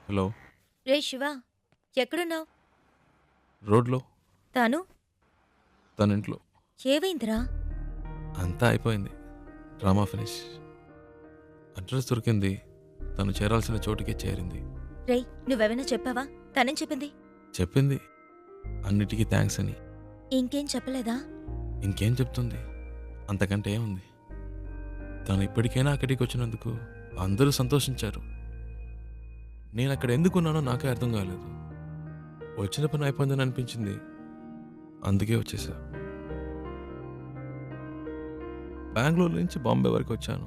Hello. రే శివ, ఎక్కడున్నావు? రోడ్లో. తను తన ఇంట్లో. ఏవైందిరా? అంతా అయిపోయింది. Drama finish. అడ్రస్ దొరికింది. తను చేరాల్సిన చోటుకే చేరింది. రేయ్, నువ్వెవైనా చెప్పావా? తనేం చెప్పింది? చెప్పింది అన్నిటికీ థ్యాంక్స్ అని. ఇంకేం చెప్పలేదా? ఇంకేం చెప్తుంది? అంతకంటే ఏముంది. తను ఇప్పటికైనా అక్కడికి వచ్చినందుకు అందరూ సంతోషించారు. నేను అక్కడ ఎందుకున్నానో నాకే అర్థం కాలేదు. వచ్చిన పని అయిపోయిందని అనిపించింది. అందుకే వచ్చేసా. బెంగళూరు నుంచి బాంబే వరకు వచ్చాను.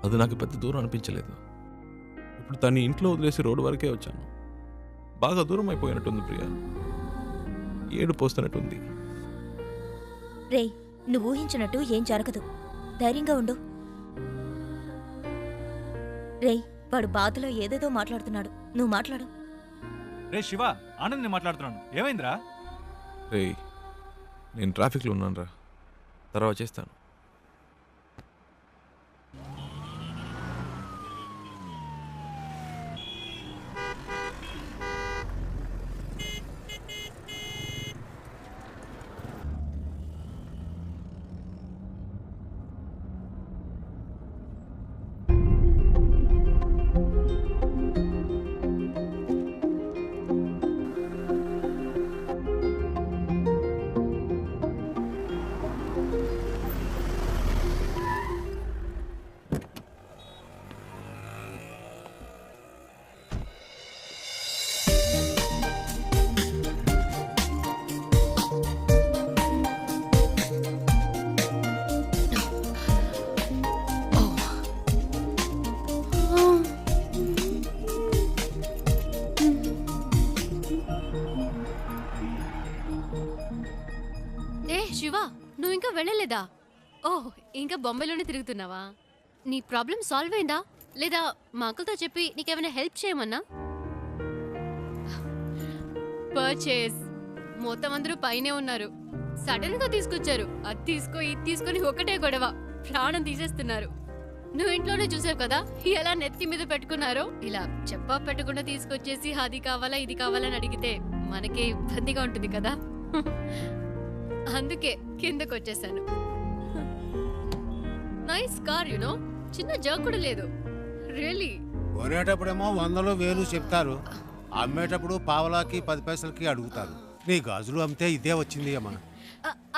అది నాకు పెద్ద దూరం అనిపించలేదు. ఇప్పుడు తను ఇంట్లో వదిలేసి రోడ్డు వరకే వచ్చాను. బాగా దూరం అయిపోయినట్టుంది ప్రియా. ఏడు పోస్తున్నట్టుంది. రేయ్, నువ్వు ఊహించినట్టు ఏం జరగదు. ధైర్యంగా ఉండు. రేయ్, వాడు బాధలో ఏదేదో మాట్లాడుతున్నాడు. నువ్వు మాట్లాడు. రే శివ, ఆనంద్ మాట్లాడుతున్నాను. ఏమైందిరా? రేయ్, నేను ట్రాఫిక్లో ఉన్నాను రా. తర్వాత చేస్తాను. శివ, నువ్వు ఇంకా వెళ్ళలేదా? ఓహ్, ఇంకా బొంబాయిలోనే తిరుగుతున్నావా? నీ ప్రాబ్లం సాల్వ్ అయిందా లేదా మా అంకుల్తో చెప్పి నీకేమైనా హెల్ప్ చేయమన్నా? పర్చేస్ మొత్తం అందరూ పైనే ఉన్నారు. సడన్ గా తీసుకొచ్చారు. అది తీసుకో ఇది తీసుకొని ఒకటే గొడవ. ప్రాణం తీసేస్తున్నారు. నువ్వు ఇంట్లోనే చూసావు కదా ఎలా నెత్తి మీద పెట్టుకున్నారో. ఇలా చెప్పా పెట్టకుండా తీసుకొచ్చేసి అది కావాలా ఇది కావాలని అడిగితే మనకి ఇబ్బందిగా ఉంటుంది కదా. అందుకే కిందకు వచ్చేసాను. Nice car, you know. చిన్న జర్క్ కూడా లేదు. రియల్లీ. కొనేటప్పుడేమో 100 1000 చెప్తారు. అమ్మేటప్పుడు పావలాకి 10 పైసలకి అడుగుతారు. నీ గాజులు అమ్మితే ఇదే వచ్చింది అమ్మా.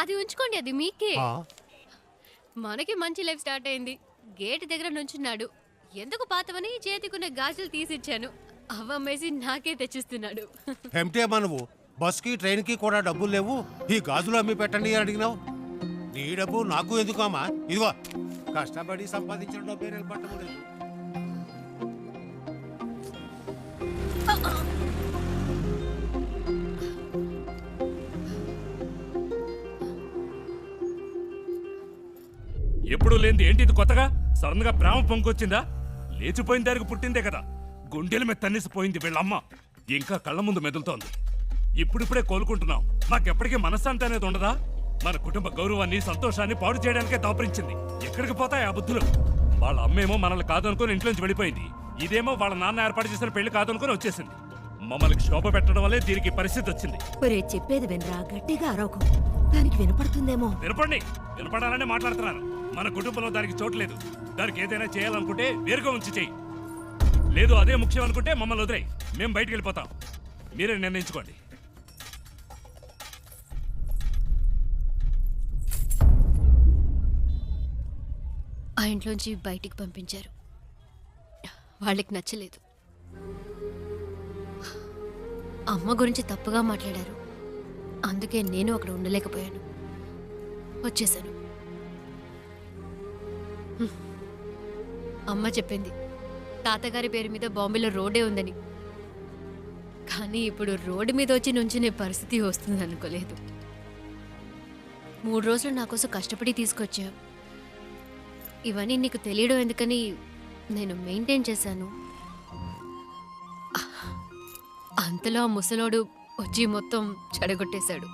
అది ఉంచుకోండి, అది మీకే. మనకి మంచి లైఫ్ స్టార్ట్ అయింది. గేట్ దగ్గర నుంచున్నాడు. ఎందుకు పాతవని చేతికున్న గాజులు తీసిచ్చాను. అవ్వమ్మేసి నాకే తెచ్చిస్తున్నాడు. ఏమిటేమా నువ్వు? బస్కి ట్రైన్కి కూడా డబ్బులు లేవు, ఈ గాజులు అమ్మి పెట్టండి అని అడిగినావు. నీ డబ్బు నాకు ఎందుకు అమ్మా? ఇదిగో కష్టపడి సంపాదించిన డబ్బే నేను పట్టలేదు. ఎప్పుడు లేనిది ఏంటి ఇది కొత్తగా? సడన్ గా ప్రేమ పొంకొచ్చిందా? లేచిపోయిన దానికి పుట్టిందే కదా. గుండెల మీద తన్నేసిపోయింది వీళ్ళమ్మ. ఇంకా కళ్ళ ముందు మెదులుతోంది. ఇప్పుడిప్పుడే కోలుకుంటున్నాం. మాకెప్పటికీ మనశ్శాంతి అనేది ఉండదా? మన కుటుంబ గౌరవాన్ని సంతోషాన్ని పాడు చేయడానికే దాపరించింది. ఎక్కడికి పోతాయి ఆ బుద్ధులు? వాళ్ళ అమ్మేమో మనల్ని కాదనుకుని ఇంట్లోంచి వెళ్ళిపోయింది. ఇదేమో వాళ్ళ నాన్న ఏర్పాటు చేసిన పెళ్లి కాదనుకుని వచ్చేసింది. మమ్మల్ని క్షోభ పెట్టడం వల్లే దీనికి పరిస్థితి వచ్చింది. చెప్పేది వినరా, గట్టిగా అరవకు. దానికి వినపడుతుందేమో. వినపడాలనే మాట్లాడుతున్నాను. మన కుటుంబంలో దానికి చోట్లేదు. దానికి ఏదైనా చేయాలనుకుంటే వేరుగా ఉంచి చెయ్యి. లేదు అదే ముఖ్యం అనుకుంటే మమ్మల్ని వదిలేయి. మేము బయటికి వెళ్ళిపోతాం. మీరే నిర్ణయించుకోండి. ఆ ఇంట్లోంచి బయటికి పంపించారు. వాళ్ళకి నచ్చలేదు. అమ్మ గురించి తప్పుగా మాట్లాడారు. అందుకే నేను అక్కడ ఉండలేకపోయాను. వచ్చేసాను. అమ్మ చెప్పింది తాతగారి పేరు మీద బాంబేలో రోడ్డే ఉందని. కానీ ఇప్పుడు రోడ్డు మీద వచ్చి నుంచునే పరిస్థితి వస్తుంది అనుకోలేదు. 3 రోజులు నా కోసం కష్టపడి తీసుకొచ్చావు. ఇవన్నీ నీకు తెలియడం ఎందుకని నేను మెయింటైన్ చేశాను. అంతలో ఆ ముసలోడు వచ్చి మొత్తం చెడగొట్టేశాడు.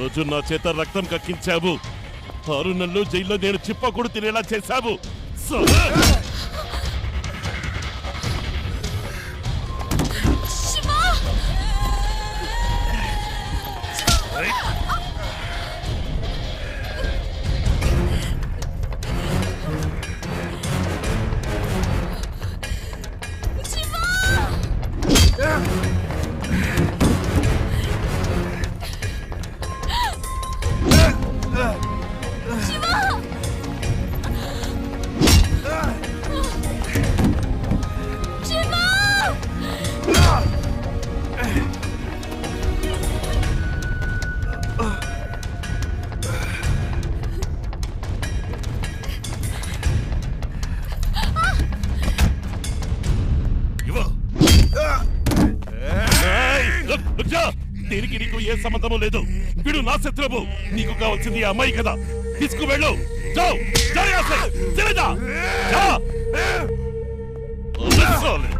రోజు నా చేత రక్తం కక్కించావు. 6 నెలలు జైల్లో నేను చిప్ప కూడా తినేలా చేశావు. దీనికి నీకు ఏ సంబంధము లేదు. వీడు నా శత్రువు. నీకు కావాల్సింది ఆ అమ్మాయి కదా. తీసుకువెళ్ళు. జావ్, జాయాసే, చలేజా, జా. ఒలిసోలే.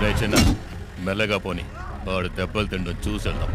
రే చిన్న, మెల్లగా పోని. వాడు దెబ్బలు తిండం చూసేద్దాం.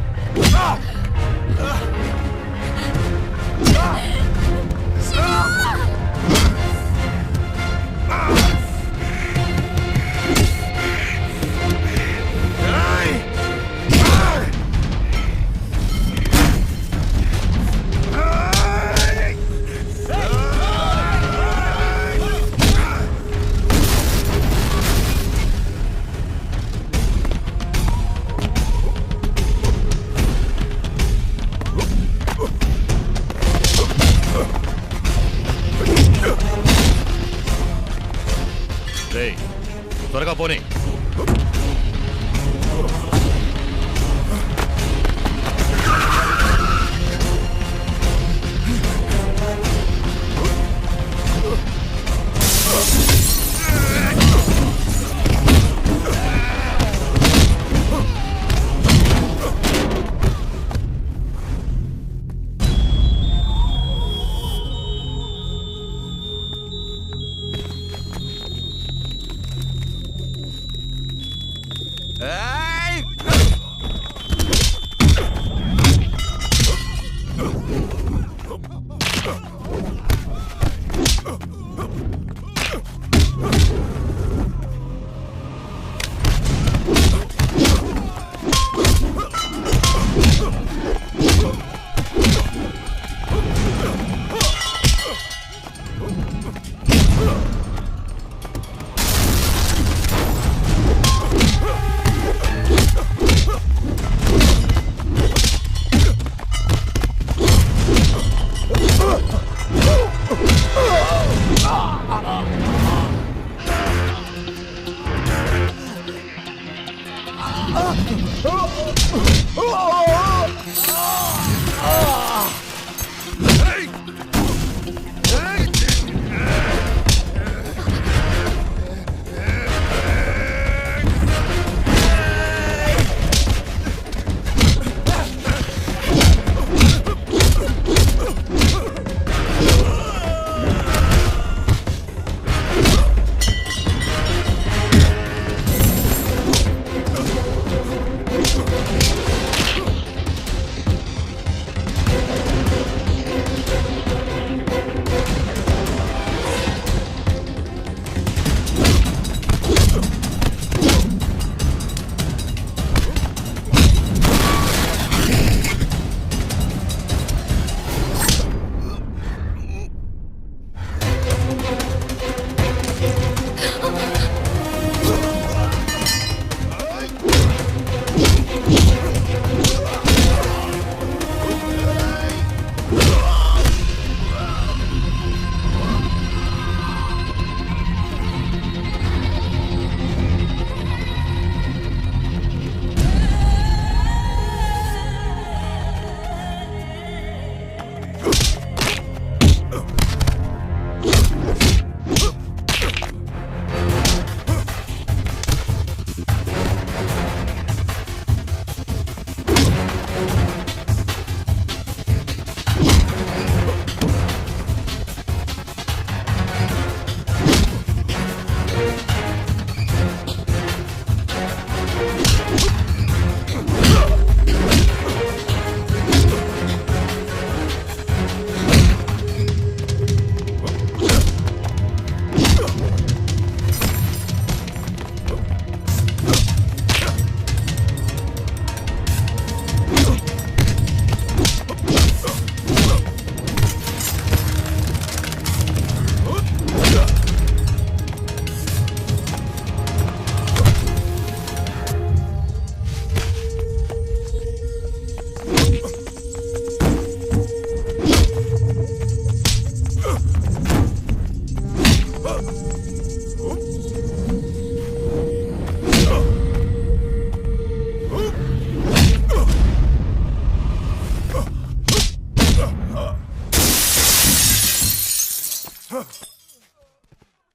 త్వరగా పోనీ.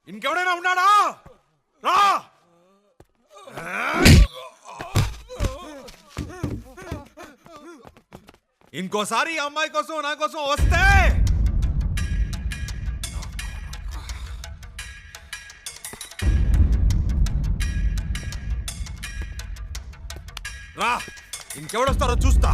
ఇంకెవడైనా ఉన్నాడా? రా! ఇంకోసారి ఈ అమ్మాయి కోసం నా కోసం వస్తే రా, ఇంకెవడొస్తారో చూస్తా.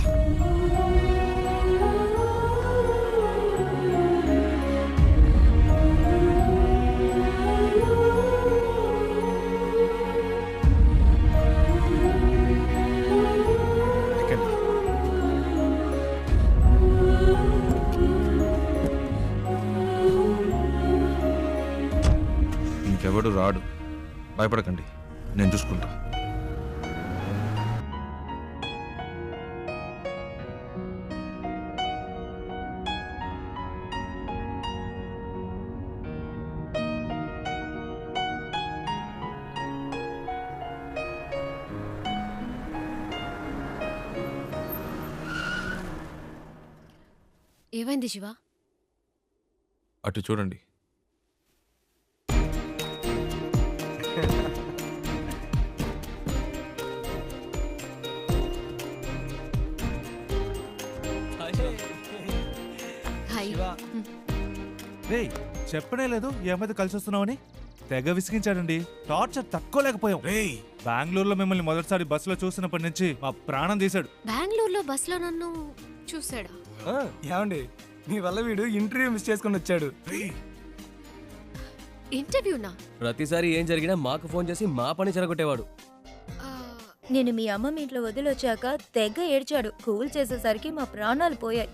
ఇంకెవడు రాడు, భయపడకండి, నేను చూసుకుంటా. ఏమైంది శివ? అటు చూడండి. హాయ్. రేయ్, చెప్పనే లేదు ఈ అమ్మాయితో కలిసి వస్తున్నావని. తెగ విసిగించాడండి. టార్చర్ తక్కువ లేకపోయాం. రేయ్, బెంగళూరులో మిమ్మల్ని మొదటిసారి బస్సులో చూసినప్పటి నుంచి మా ప్రాణం తీశాడు. బెంగళూరులో బస్సులో నన్ను చూసాడా? ఏమండి, మీ వల్ల వీడు ఇంటర్వ్యూ మిస్ చేసుకుని వచ్చాడు. ఇంటర్వ్యూనా? ప్రతిసారి ఏం జరిగినా మాకు ఫోన్ చేసి మా పని చెరగొట్టేవాడు. ఆ, నేను మీ అమ్మమ్మ ఇంట్లో వదిలొచ్చాక తెగ ఏడ్చాడు. కూల్ చేసేసరికి మా ప్రాణాలు పోయాయి.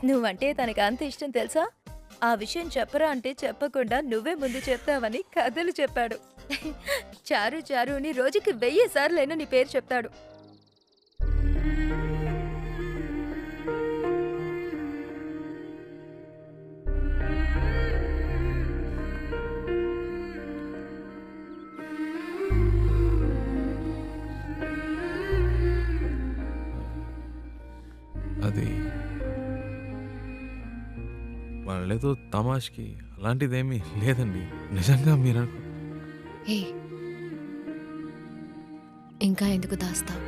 నువ్వంటే తనకు అంత ఇష్టం తెలుసా? ఆ విషయం చెప్పరా అంటే చెప్పకుండా నువ్వే ముందు చెప్తావని కథలు చెప్పాడు. చారు చారు అని రోజుకి 1000 సార్లైనా నీ పేరు చెప్తాడు. అది వాళ్ళేదో తమాష్కి అలాంటిదేమీ లేదండి. నిజంగా మీరు ఏ ఇంకా ఎందుకు దాస్తావు?